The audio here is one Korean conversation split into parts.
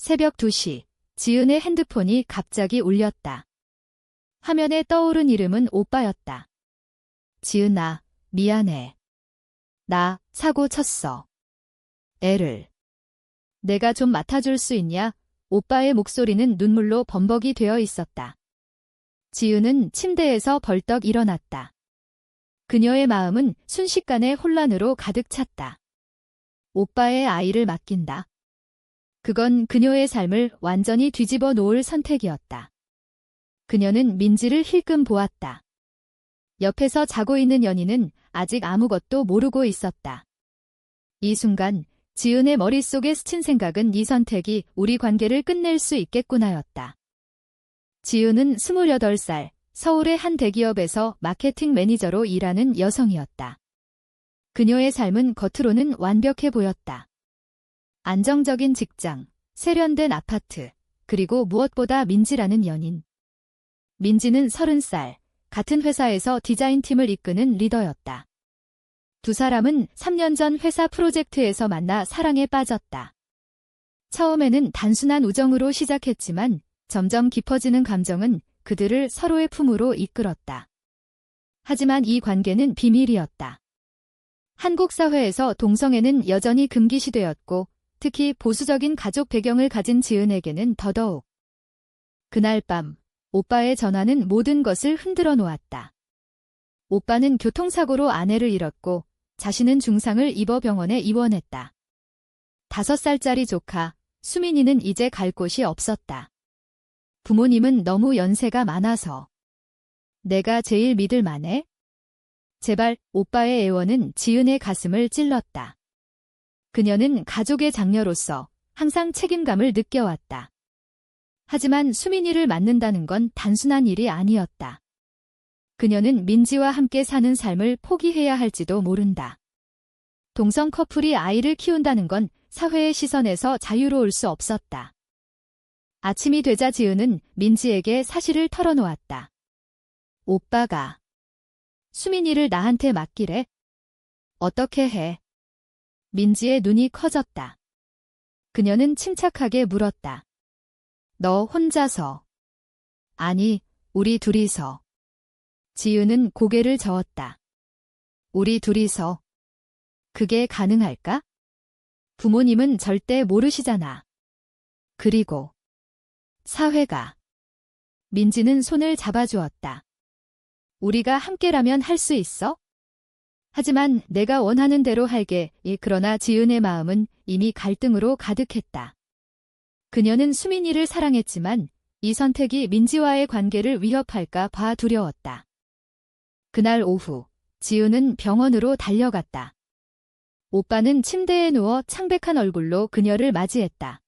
새벽 2시, 지은의 핸드폰이 갑자기 울렸다. 화면에 떠오른 이름은 오빠였다. 지은아, 미안해. 나 사고 쳤어. 애를. 내가 좀 맡아줄 수 있냐? 오빠의 목소리는 눈물로 범벅이 되어 있었다. 지은은 침대에서 벌떡 일어났다. 그녀의 마음은 순식간에 혼란으로 가득 찼다. 오빠의 아이를 맡긴다. 그건 그녀의 삶을 완전히 뒤집어 놓을 선택이었다. 그녀는 민지를 힐끔 보았다. 옆에서 자고 있는 연희는 아직 아무것도 모르고 있었다. 이 순간 지은의 머릿속에 스친 생각은 이 선택이 우리 관계를 끝낼 수 있겠구나였다. 지은은 28살, 서울의 한 대기업에서 마케팅 매니저로 일하는 여성이었다. 그녀의 삶은 겉으로는 완벽해 보였다. 안정적인 직장, 세련된 아파트, 그리고 무엇보다 민지라는 연인. 민지는 30살, 같은 회사에서 디자인팀을 이끄는 리더였다. 두 사람은 3년 전 회사 프로젝트에서 만나 사랑에 빠졌다. 처음에는 단순한 우정으로 시작했지만 점점 깊어지는 감정은 그들을 서로의 품으로 이끌었다. 하지만 이 관계는 비밀이었다. 한국 사회에서 동성애는 여전히 금기시되었고 특히 보수적인 가족 배경을 가진 지은에게는 더더욱. 그날 밤 오빠의 전화는 모든 것을 흔들어 놓았다. 오빠는 교통사고로 아내를 잃었고 자신은 중상을 입어 병원에 입원했다. 5살짜리 조카 수민이는 이제 갈 곳이 없었다. 부모님은 너무 연세가 많아서. 내가 제일 믿을 만해? 제발. 오빠의 애원은 지은의 가슴을 찔렀다. 그녀는 가족의 장녀로서 항상 책임감을 느껴왔다. 하지만 수민이를 맡는다는 건 단순한 일이 아니었다. 그녀는 민지와 함께 사는 삶을 포기해야 할지도 모른다. 동성 커플이 아이를 키운다는 건 사회의 시선에서 자유로울 수 없었다. 아침이 되자 지은은 민지에게 사실을 털어놓았다. 오빠가 수민이를 나한테 맡기래? 어떻게 해? 민지의 눈이 커졌다. 그녀는 침착하게 물었다. 너 혼자서? 아니, 우리 둘이서. 지은은 고개를 저었다. 우리 둘이서. 그게 가능할까? 부모님은 절대 모르시잖아. 그리고 사회가. 민지는 손을 잡아주었다. 우리가 함께라면 할 수 있어? 하지만 내가 원하는 대로 할게. 그러나 지은의 마음은 이미 갈등으로 가득했다. 그녀는 수민이를 사랑했지만 이 선택이 민지와의 관계를 위협할까 봐 두려웠다. 그날 오후, 지은은 병원으로 달려갔다. 오빠는 침대에 누워 창백한 얼굴로 그녀를 맞이했다.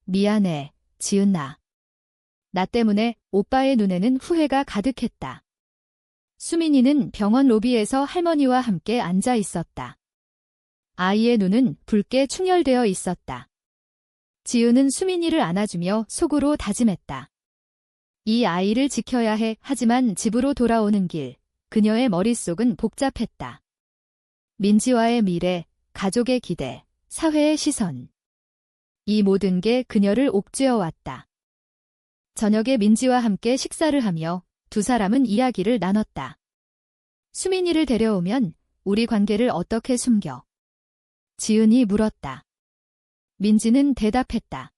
미안해, 지은아. 나 때문에. 오빠의 눈에는 후회가 가득했다. 수민이는 병원 로비에서 할머니와 함께 앉아 있었다. 아이의 눈은 붉게 충혈되어 있었다. 지은은 수민이를 안아주며 속으로 다짐했다. 이 아이를 지켜야 해. 하지만 집으로 돌아오는 길, 그녀의 머릿속은 복잡했다. 민지와의 미래, 가족의 기대, 사회의 시선. 이 모든 게 그녀를 옥죄어왔다. 저녁에 민지와 함께 식사를 하며 두 사람은 이야기를 나눴다. 수민이를 데려오면 우리 관계를 어떻게 숨겨? 지은이 물었다. 민지는 대답했다.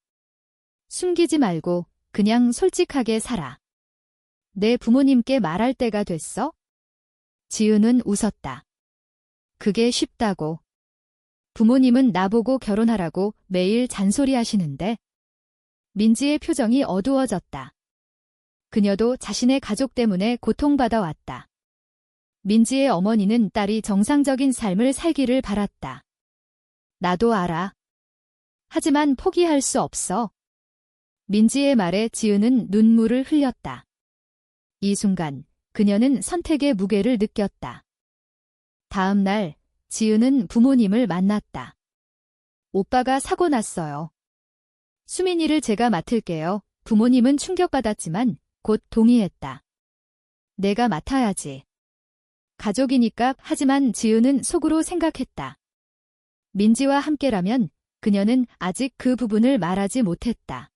숨기지 말고 그냥 솔직하게 살아. 내 부모님께 말할 때가 됐어? 지은은 웃었다. 그게 쉽다고. 부모님은 나보고 결혼하라고 매일 잔소리하시는데. 민지의 표정이 어두워졌다. 그녀도 자신의 가족 때문에 고통받아 왔다. 민지의 어머니는 딸이 정상적인 삶을 살기를 바랐다. 나도 알아. 하지만 포기할 수 없어. 민지의 말에 지은은 눈물을 흘렸다. 이 순간 그녀는 선택의 무게를 느꼈다. 다음 날 지은은 부모님을 만났다. 오빠가 사고 났어요. 수민이를 제가 맡을게요. 부모님은 충격받았지만 곧 동의했다. 내가 맡아야지. 가족이니까. 하지만 지은은 속으로 생각했다. 민지와 함께라면 그녀는 아직 그 부분을 말하지 못했다.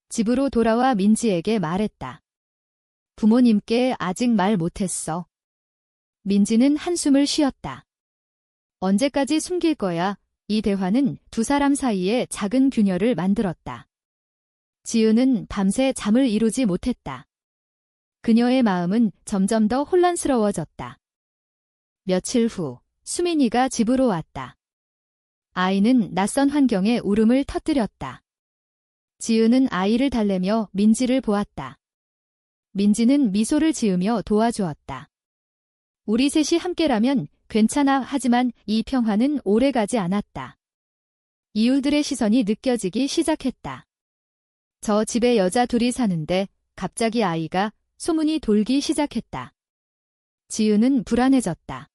집으로 돌아와 민지에게 말했다. 부모님께 아직 말 못했어. 민지는 한숨을 쉬었다. 언제까지 숨길 거야? 이 대화는 두 사람 사이에 작은 균열을 만들었다. 지은은 밤새 잠을 이루지 못했다. 그녀의 마음은 점점 더 혼란스러워졌다. 며칠 후 수민이가 집으로 왔다. 아이는 낯선 환경에 울음을 터뜨렸다. 지은은 아이를 달래며 민지를 보았다. 민지는 미소를 지으며 도와주었다. 우리 셋이 함께라면 괜찮아. 하지만 이 평화는 오래가지 않았다. 이웃들의 시선이 느껴지기 시작했다. 저 집에 여자 둘이 사는데 갑자기 아이가 소문이 돌기 시작했다. 지은은 불안해졌다.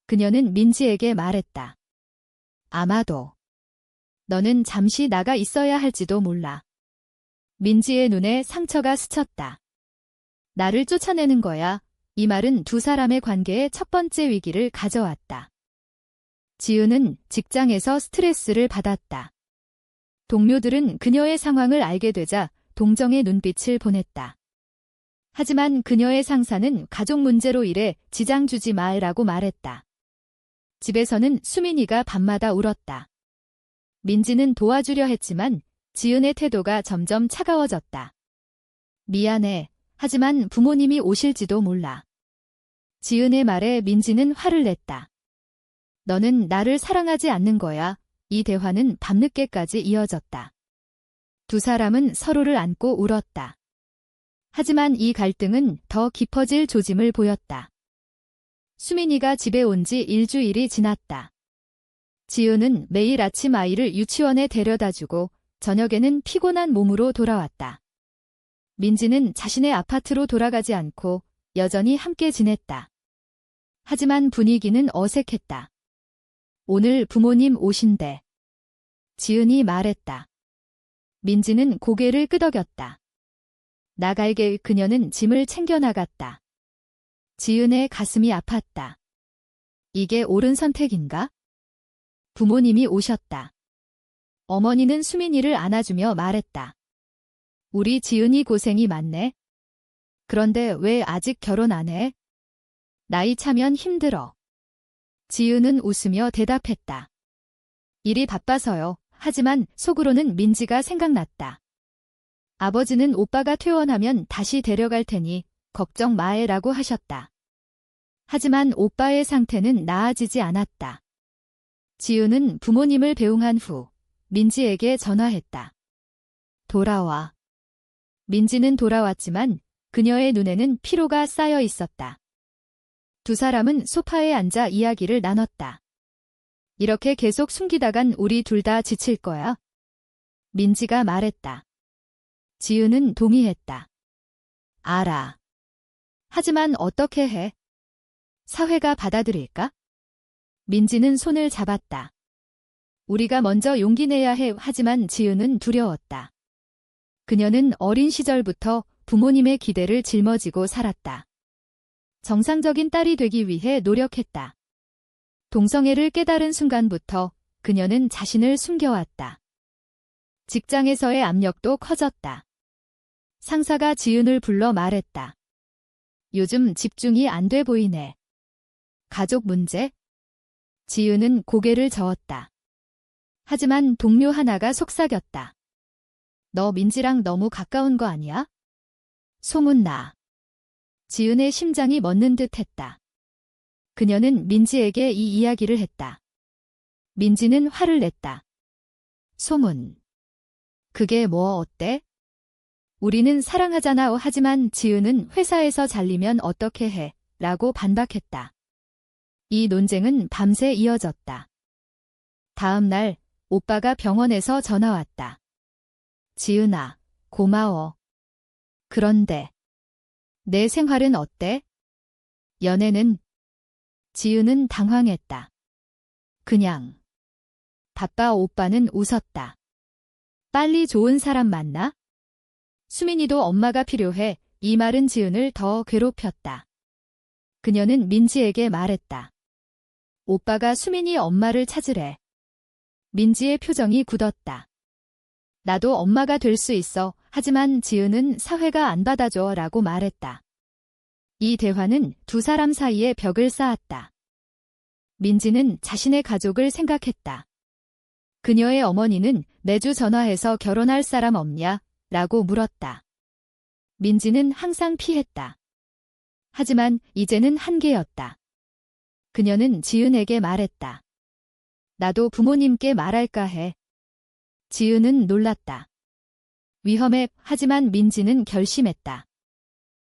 그녀는 민지에게 말했다. 아마도 너는 잠시 나가 있어야 할지도 몰라. 민지의 눈에 상처가 스쳤다. 나를 쫓아내는 거야. 이 말은 두 사람의 관계의 첫 번째 위기를 가져왔다. 지은은 직장에서 스트레스를 받았다. 동료들은 그녀의 상황을 알게 되자 동정의 눈빛을 보냈다. 하지만 그녀의 상사는 가족 문제로 일해 지장 주지 마라고 말했다. 집에서는 수민이가 밤마다 울었다. 민지는 도와주려 했지만 지은의 태도가 점점 차가워졌다. 미안해. 하지만 부모님이 오실지도 몰라. 지은의 말에 민지는 화를 냈다. 너는 나를 사랑하지 않는 거야. 이 대화는 밤늦게까지 이어졌다. 두 사람은 서로를 안고 울었다. 하지만 이 갈등은 더 깊어질 조짐을 보였다. 수민이가 집에 온 지 일주일이 지났다. 지은은 매일 아침 아이를 유치원에 데려다주고 저녁에는 피곤한 몸으로 돌아왔다. 민지는 자신의 아파트로 돌아가지 않고 여전히 함께 지냈다. 하지만 분위기는 어색했다. 오늘 부모님 오신대. 지은이 말했다. 민지는 고개를 끄덕였다. 나갈게. 그녀는 짐을 챙겨 나갔다. 지은의 가슴이 아팠다. 이게 옳은 선택인가? 부모님이 오셨다. 어머니는 수민이를 안아주며 말했다. 우리 지은이 고생이 많네. 그런데 왜 아직 결혼 안 해? 나이 차면 힘들어. 지은은 웃으며 대답했다. 일이 바빠서요. 하지만 속으로는 민지가 생각났다. 아버지는 오빠가 퇴원하면 다시 데려갈 테니 걱정 마해라고 하셨다. 하지만 오빠의 상태는 나아지지 않았다. 지은은 부모님을 배웅한 후 민지에게 전화했다. 돌아와. 민지는 돌아왔지만 그녀의 눈에는 피로가 쌓여 있었다. 두 사람은 소파에 앉아 이야기를 나눴다. 이렇게 계속 숨기다간 우리 둘 다 지칠 거야. 민지가 말했다. 지은은 동의했다. 알아. 하지만 어떻게 해? 사회가 받아들일까? 민지는 손을 잡았다. 우리가 먼저 용기 내야 해. 하지만 지은은 두려웠다. 그녀는 어린 시절부터 부모님의 기대를 짊어지고 살았다. 정상적인 딸이 되기 위해 노력했다. 동성애를 깨달은 순간부터 그녀는 자신을 숨겨왔다. 직장에서의 압력도 커졌다. 상사가 지은을 불러 말했다. 요즘 집중이 안 돼 보이네. 가족 문제? 지은은 고개를 저었다. 하지만 동료 하나가 속삭였다. 너 민지랑 너무 가까운 거 아니야? 소문나. 지은의 심장이 멎는 듯 했다. 그녀는 민지에게 이 이야기를 했다. 민지는 화를 냈다. 소문. 그게 뭐 어때? 우리는 사랑하잖아. 하지만 지은은 회사에서 잘리면 어떻게 해? 라고 반박했다. 이 논쟁은 밤새 이어졌다. 다음 날 오빠가 병원에서 전화 왔다. 지은아, 고마워. 그런데 내 생활은 어때? 연애는? 지은은 당황했다. 그냥. 바빠. 오빠는 웃었다. 빨리 좋은 사람 만나? 수민이도 엄마가 필요해. 이 말은 지은을 더 괴롭혔다. 그녀는 민지에게 말했다. 오빠가 수민이 엄마를 찾으래. 민지의 표정이 굳었다. 나도 엄마가 될 수 있어. 하지만 지은은 사회가 안 받아줘 라고 말했다. 이 대화는 두 사람 사이에 벽을 쌓았다. 민지는 자신의 가족을 생각했다. 그녀의 어머니는 매주 전화해서 결혼할 사람 없냐? 라고 물었다. 민지는 항상 피했다. 하지만 이제는 한계였다. 그녀는 지은에게 말했다. 나도 부모님께 말할까 해. 지은은 놀랐다. 위험해. 하지만 민지는 결심했다.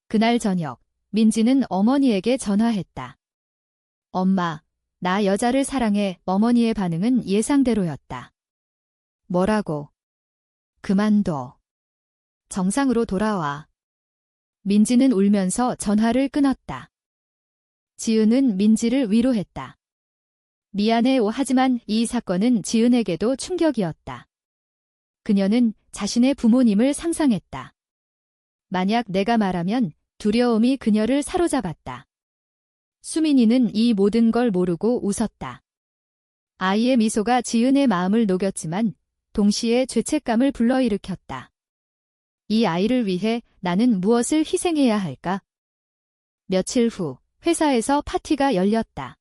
그날 저녁, 민지는 어머니에게 전화했다. 엄마, 나 여자를 사랑해. 어머니의 반응은 예상대로였다. 뭐라고? 그만둬. 정상으로 돌아와. 민지는 울면서 전화를 끊었다. 지은은 민지를 위로했다. 미안해. 하지만 이 사건은 지은에게도 충격이었다. 그녀는 자신의 부모님을 상상했다. 만약 내가 말하면 두려움이 그녀를 사로잡았다. 수민이는 이 모든 걸 모르고 웃었다. 아이의 미소가 지은의 마음을 녹였지만 동시에 죄책감을 불러일으켰다. 이 아이를 위해 나는 무엇을 희생해야 할까? 며칠 후 회사에서 파티가 열렸다.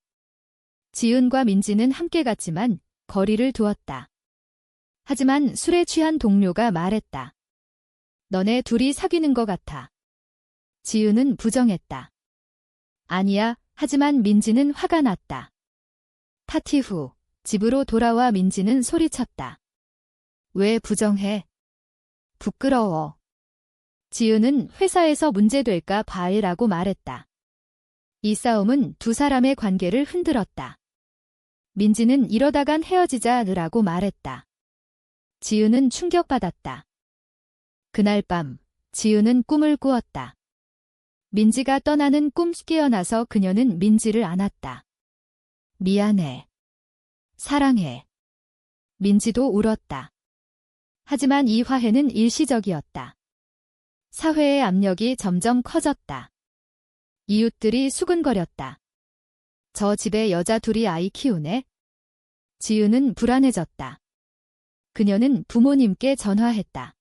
지은과 민지는 함께 갔지만 거리를 두었다. 하지만 술에 취한 동료가 말했다. 너네 둘이 사귀는 것 같아. 지은은 부정했다. 아니야. 하지만 민지는 화가 났다. 파티 후 집으로 돌아와 민지는 소리쳤다. 왜 부정해? 부끄러워. 지은은 회사에서 문제될까 봐라고 말했다. 이 싸움은 두 사람의 관계를 흔들었다. 민지는 이러다간 헤어지자라고 말했다. 지은은 충격받았다. 그날 밤, 지은은 꿈을 꾸었다. 민지가 떠나는 꿈 깨어나서 그녀는 민지를 안았다. 미안해. 사랑해. 민지도 울었다. 하지만 이 화해는 일시적이었다. 사회의 압력이 점점 커졌다. 이웃들이 수근거렸다. 저 집에 여자 둘이 아이 키우네? 지은은 불안해졌다. 그녀는 부모님께 전화했다.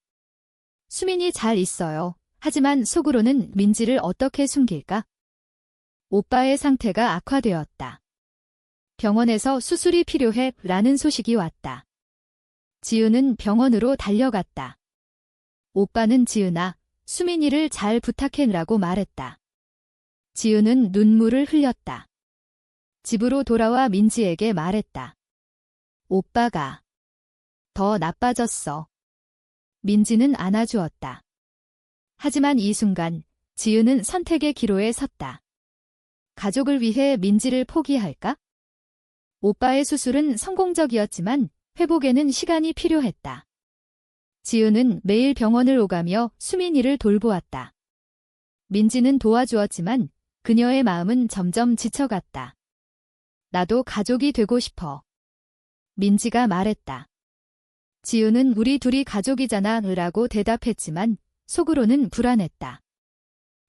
수민이 잘 있어요. 하지만 속으로는 민지를 어떻게 숨길까? 오빠의 상태가 악화되었다. 병원에서 수술이 필요해 라는 소식이 왔다. 지은은 병원으로 달려갔다. 오빠는 지은아, 수민이를 잘 부탁해라고 말했다. 지은은 눈물을 흘렸다. 집으로 돌아와 민지에게 말했다. 오빠가 더 나빠졌어. 민지는 안아주었다. 하지만 이 순간 지은은 선택의 기로에 섰다. 가족을 위해 민지를 포기할까? 오빠의 수술은 성공적이었지만 회복에는 시간이 필요했다. 지은은 매일 병원을 오가며 수민이를 돌보았다. 민지는 도와주었지만 그녀의 마음은 점점 지쳐갔다. 나도 가족이 되고 싶어. 민지가 말했다. 지은은 우리 둘이 가족이잖아 라고 대답했지만 속으로는 불안했다.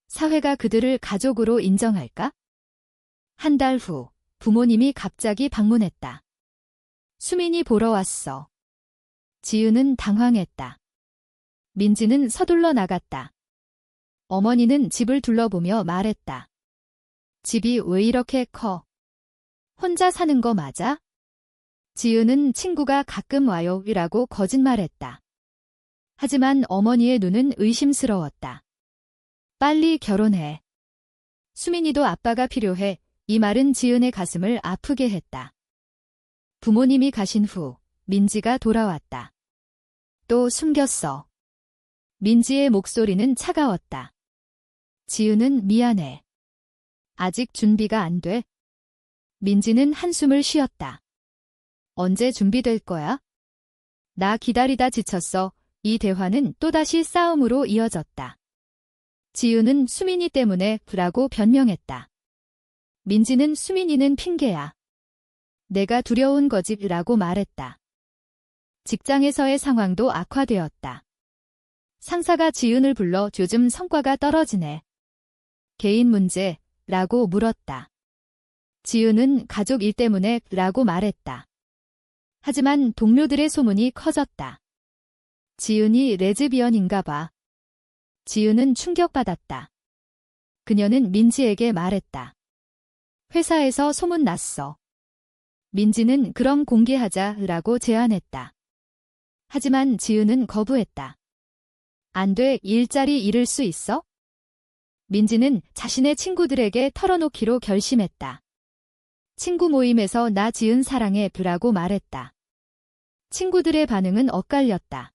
사회가 그들을 가족으로 인정할까? 한 달 후 부모님이 갑자기 방문했다. 수민이 보러 왔어. 지은은 당황했다. 민지는 서둘러 나갔다. 어머니는 집을 둘러보며 말했다. 집이 왜 이렇게 커? 혼자 사는 거 맞아? 지은은 친구가 가끔 와요 라고 거짓말했다. 하지만 어머니의 눈은 의심스러웠다. 빨리 결혼해. 수민이도 아빠가 필요해. 이 말은 지은의 가슴을 아프게 했다. 부모님이 가신 후 민지가 돌아왔다. 또 숨겼어. 민지의 목소리는 차가웠다. 지은은 미안해. 아직 준비가 안 돼? 민지는 한숨을 쉬었다. 언제 준비될 거야? 나 기다리다 지쳤어. 이 대화는 또다시 싸움으로 이어졌다. 지은은 수민이 때문에 라고 변명했다. 민지는 수민이는 핑계야. 내가 두려운 거지 라고 말했다. 직장에서의 상황도 악화되었다. 상사가 지은을 불러 요즘 성과가 떨어지네. 개인 문제 라고 물었다. 지은은 가족 일 때문에 라고 말했다. 하지만 동료들의 소문이 커졌다. 지은이 레즈비언인가 봐. 지은은 충격받았다. 그녀는 민지에게 말했다. 회사에서 소문 났어. 민지는 그럼 공개하자라고 제안했다. 하지만 지은은 거부했다. 안 돼, 일자리 잃을 수 있어? 민지는 자신의 친구들에게 털어놓기로 결심했다. 친구 모임에서 나 지은 사랑해라고 말했다. 친구들의 반응은 엇갈렸다.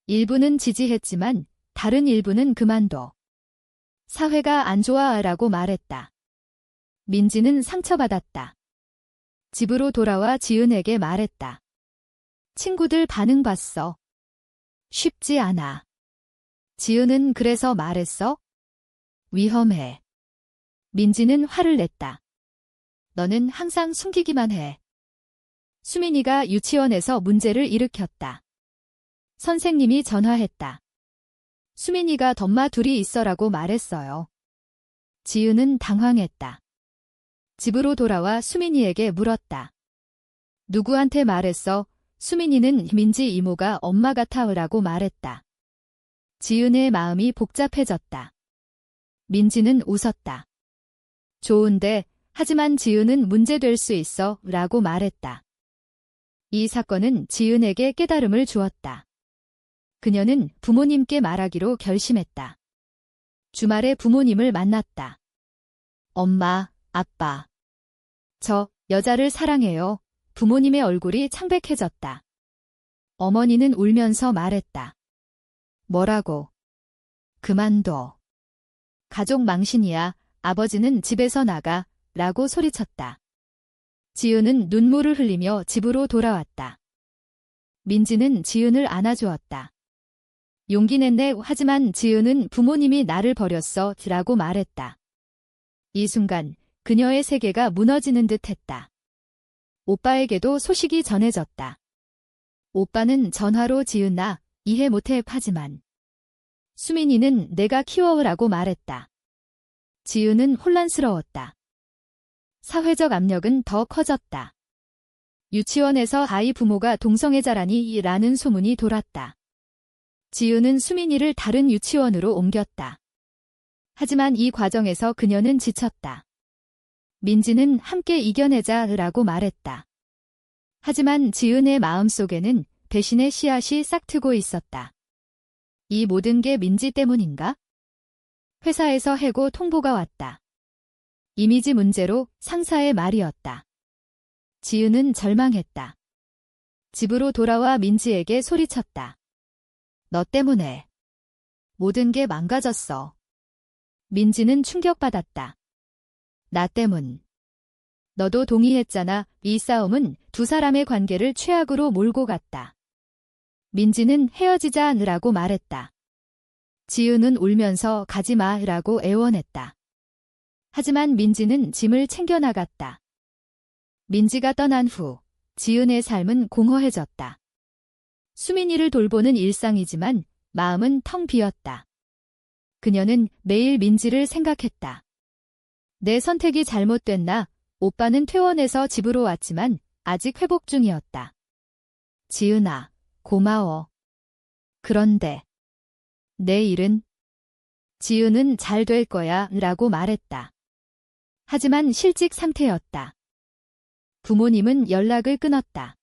일부는 지지했지만 다른 일부는 그만둬. 사회가 안 좋아라고 말했다. 민지는 상처받았다. 집으로 돌아와 지은에게 말했다. 친구들 반응 봤어. 쉽지 않아. 지은은 그래서 말했어? 위험해. 민지는 화를 냈다. 너는 항상 숨기기만 해. 수민이가 유치원에서 문제를 일으켰다. 선생님이 전화했다. 수민이가 덤마 둘이 있어라고 말했어요. 지은은 당황했다. 집으로 돌아와 수민이에게 물었다. 누구한테 말했어? 수민이는 민지 이모가 엄마 같아라고 말했다. 지은의 마음이 복잡해졌다. 민지는 웃었다. 좋은데, 하지만 지은은 문제될 수 있어 라고 말했다. 이 사건은 지은에게 깨달음을 주었다. 그녀는 부모님께 말하기로 결심했다. 주말에 부모님을 만났다. 엄마, 아빠. 저 여자를 사랑해요. 부모님의 얼굴이 창백해졌다. 어머니는 울면서 말했다. 뭐라고? 그만둬. 가족 망신이야. 아버지는 집에서 나가. 라고 소리쳤다. 지은은 눈물을 흘리며 집으로 돌아왔다. 민지는 지은을 안아주었다. 용기 냈네. 하지만 지은은 부모님이 나를 버렸어. 라고 말했다. 이 순간 그녀의 세계가 무너지는 듯 했다. 오빠에게도 소식이 전해졌다. 오빠는 전화로 지은아, 이해 못해 하지만. 수민이는 내가 키워라고 말했다. 지은은 혼란스러웠다. 사회적 압력은 더 커졌다. 유치원에서 아이 부모가 동성애자라니 라는 소문이 돌았다. 지은은 수민이를 다른 유치원으로 옮겼다. 하지만 이 과정에서 그녀는 지쳤다. 민지는 함께 이겨내자라고 말했다. 하지만 지은의 마음속에는 배신의 씨앗이 싹트고 있었다. 이 모든 게 민지 때문인가? 회사에서 해고 통보가 왔다. 이미지 문제로 상사의 말이었다. 지은은 절망했다. 집으로 돌아와 민지에게 소리쳤다. 너 때문에 모든 게 망가졌어. 민지는 충격받았다. 나 때문. 너도 동의했잖아. 이 싸움은 두 사람의 관계를 최악으로 몰고 갔다. 민지는 헤어지자라고 말했다. 지은은 울면서 가지마라고 애원했다. 하지만 민지는 짐을 챙겨나갔다. 민지가 떠난 후 지은의 삶은 공허해졌다. 수민이를 돌보는 일상이지만 마음은 텅 비었다. 그녀는 매일 민지를 생각했다. 내 선택이 잘못됐나? 오빠는 퇴원해서 집으로 왔지만 아직 회복 중이었다. 지은아, 고마워. 그런데 내 일은? 지은은 잘 될 거야 라고 말했다. 하지만 실직 상태였다. 부모님은 연락을 끊었다.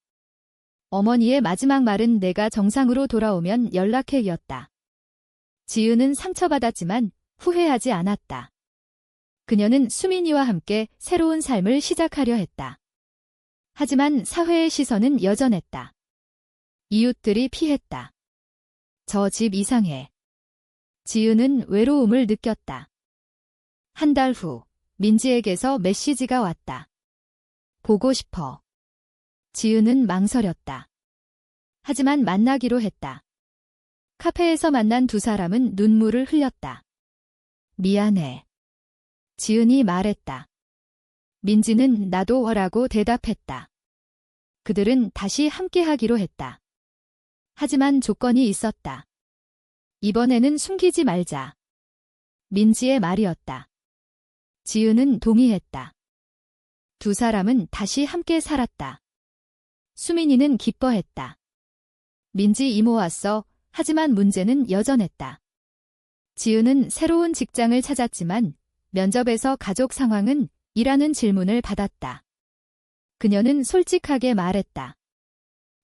어머니의 마지막 말은 내가 정상으로 돌아오면 연락해였다. 지은은 상처받았지만 후회하지 않았다. 그녀는 수민이와 함께 새로운 삶을 시작하려 했다. 하지만 사회의 시선은 여전했다. 이웃들이 피했다. 저 집 이상해. 지은은 외로움을 느꼈다. 한 달 후 민지에게서 메시지가 왔다. 보고 싶어. 지은은 망설였다. 하지만 만나기로 했다. 카페에서 만난 두 사람은 눈물을 흘렸다. 미안해. 지은이 말했다. 민지는 나도 라고 대답했다. 그들은 다시 함께하기로 했다. 하지만 조건이 있었다. 이번에는 숨기지 말자. 민지의 말이었다. 지은은 동의했다. 두 사람은 다시 함께 살았다. 수민이는 기뻐했다. 민지 이모 왔어. 하지만 문제는 여전했다. 지은은 새로운 직장을 찾았지만 면접에서 가족 상황은 이라는 질문을 받았다. 그녀는 솔직하게 말했다.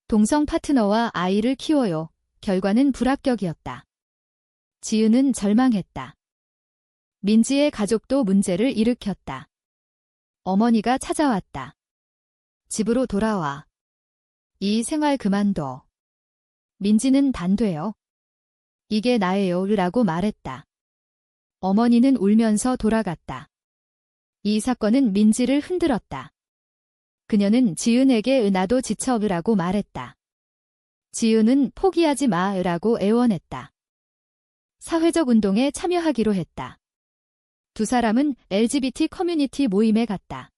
동성 파트너와 아이를 키워요. 결과는 불합격이었다. 지은은 절망했다. 민지의 가족도 문제를 일으켰다. 어머니가 찾아왔다. 집으로 돌아와. 이 생활 그만둬. 민지는 반대요. 이게 나예요. 라고 말했다. 어머니는 울면서 돌아갔다. 이 사건은 민지를 흔들었다. 그녀는 지은에게 나도 지쳐라고 말했다. 지은은 포기하지 마라고 애원했다. 사회적 운동에 참여하기로 했다. 두 사람은 LGBT 커뮤니티 모임에 갔다.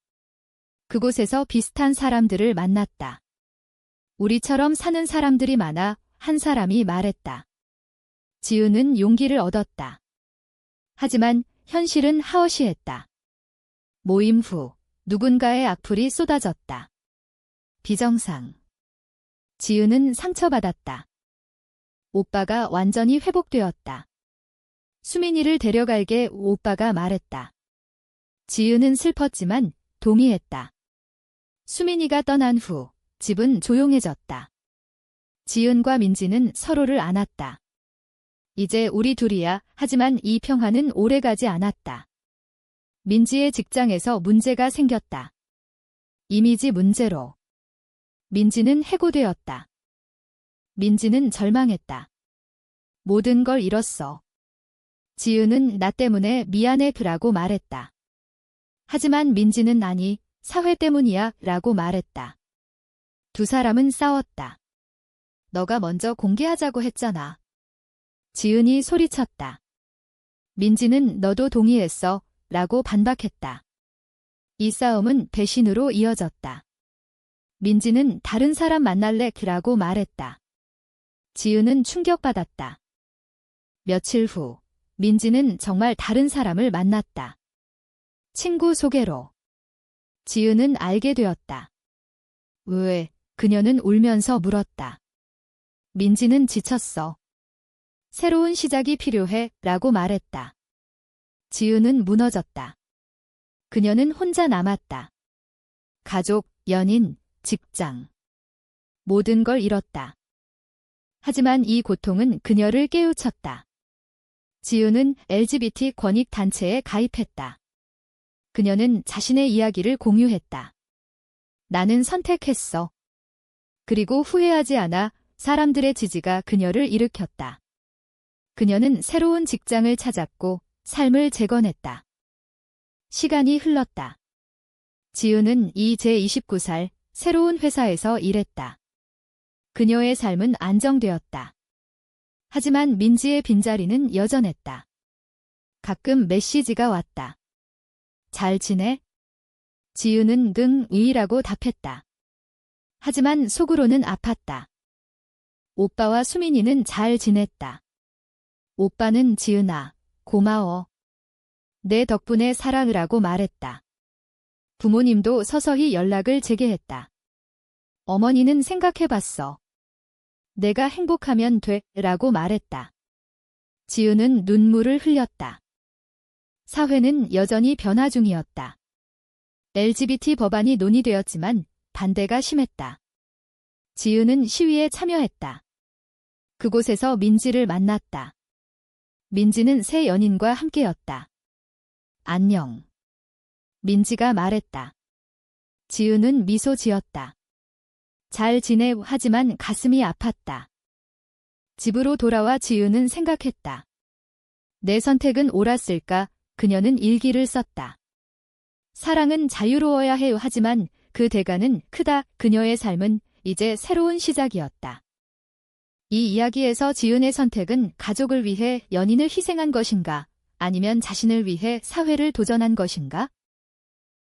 그곳에서 비슷한 사람들을 만났다. 우리처럼 사는 사람들이 많아. 한 사람이 말했다. 지은은 용기를 얻었다. 하지만 현실은 하엇이했다. 모임 후 누군가의 악플이 쏟아졌다. 비정상. 지은은 상처받았다. 오빠가 완전히 회복되었다. 수민이를 데려갈게. 오빠가 말했다. 지은은 슬펐지만 동의했다. 수민이가 떠난 후 집은 조용해졌다. 지은과 민지는 서로를 안았다. 이제 우리 둘이야. 하지만 이 평화는 오래가지 않았다. 민지의 직장에서 문제가 생겼다. 이미지 문제로. 민지는 해고되었다. 민지는 절망했다. 모든 걸 잃었어. 지은은 나 때문에 미안해 라고 말했다. 하지만 민지는 아니, 사회 때문이야 라고 말했다. 두 사람은 싸웠다. 너가 먼저 공개하자고 했잖아. 지은이 소리쳤다. 민지는 너도 동의했어 라고 반박했다. 이 싸움은 배신으로 이어졌다. 민지는 다른 사람 만날래 라고 말했다. 지은은 충격받았다. 며칠 후 민지는 정말 다른 사람을 만났다. 친구 소개로. 지은은 알게 되었다. 왜? 그녀는 울면서 물었다. 민지는 지쳤어. 새로운 시작이 필요해 라고 말했다. 지은은 무너졌다. 그녀는 혼자 남았다. 가족, 연인, 직장. 모든 걸 잃었다. 하지만 이 고통은 그녀를 깨우쳤다. 지은은 LGBT 권익 단체에 가입했다. 그녀는 자신의 이야기를 공유했다. 나는 선택했어. 그리고 후회하지 않아. 사람들의 지지가 그녀를 일으켰다. 그녀는 새로운 직장을 찾았고 삶을 재건했다. 시간이 흘렀다. 지은은 이제 29살 새로운 회사에서 일했다. 그녀의 삶은 안정되었다. 하지만 민지의 빈자리는 여전했다. 가끔 메시지가 왔다. 잘 지내? 지은은 의라고 답했다. 하지만 속으로는 아팠다. 오빠와 수민이는 잘 지냈다. 오빠는 지은아, 고마워. 내 덕분에 살아으라고 말했다. 부모님도 서서히 연락을 재개했다. 어머니는 생각해봤어. 내가 행복하면 돼 라고 말했다. 지은은 눈물을 흘렸다. 사회는 여전히 변화 중이었다. LGBT 법안이 논의되었지만 반대가 심했다. 지은은 시위에 참여했다. 그곳에서 민지를 만났다. 민지는 새 연인과 함께였다. 안녕. 민지가 말했다. 지은은 미소 지었다. 잘 지내. 하지만 가슴이 아팠다. 집으로 돌아와 지은은 생각했다. 내 선택은 옳았을까? 그녀는 일기를 썼다. 사랑은 자유로워야 해요. 하지만 그 대가는 크다. 그녀의 삶은 이제 새로운 시작이었다. 이 이야기에서 지은의 선택은 가족을 위해 연인을 희생한 것인가? 아니면 자신을 위해 사회를 도전한 것인가?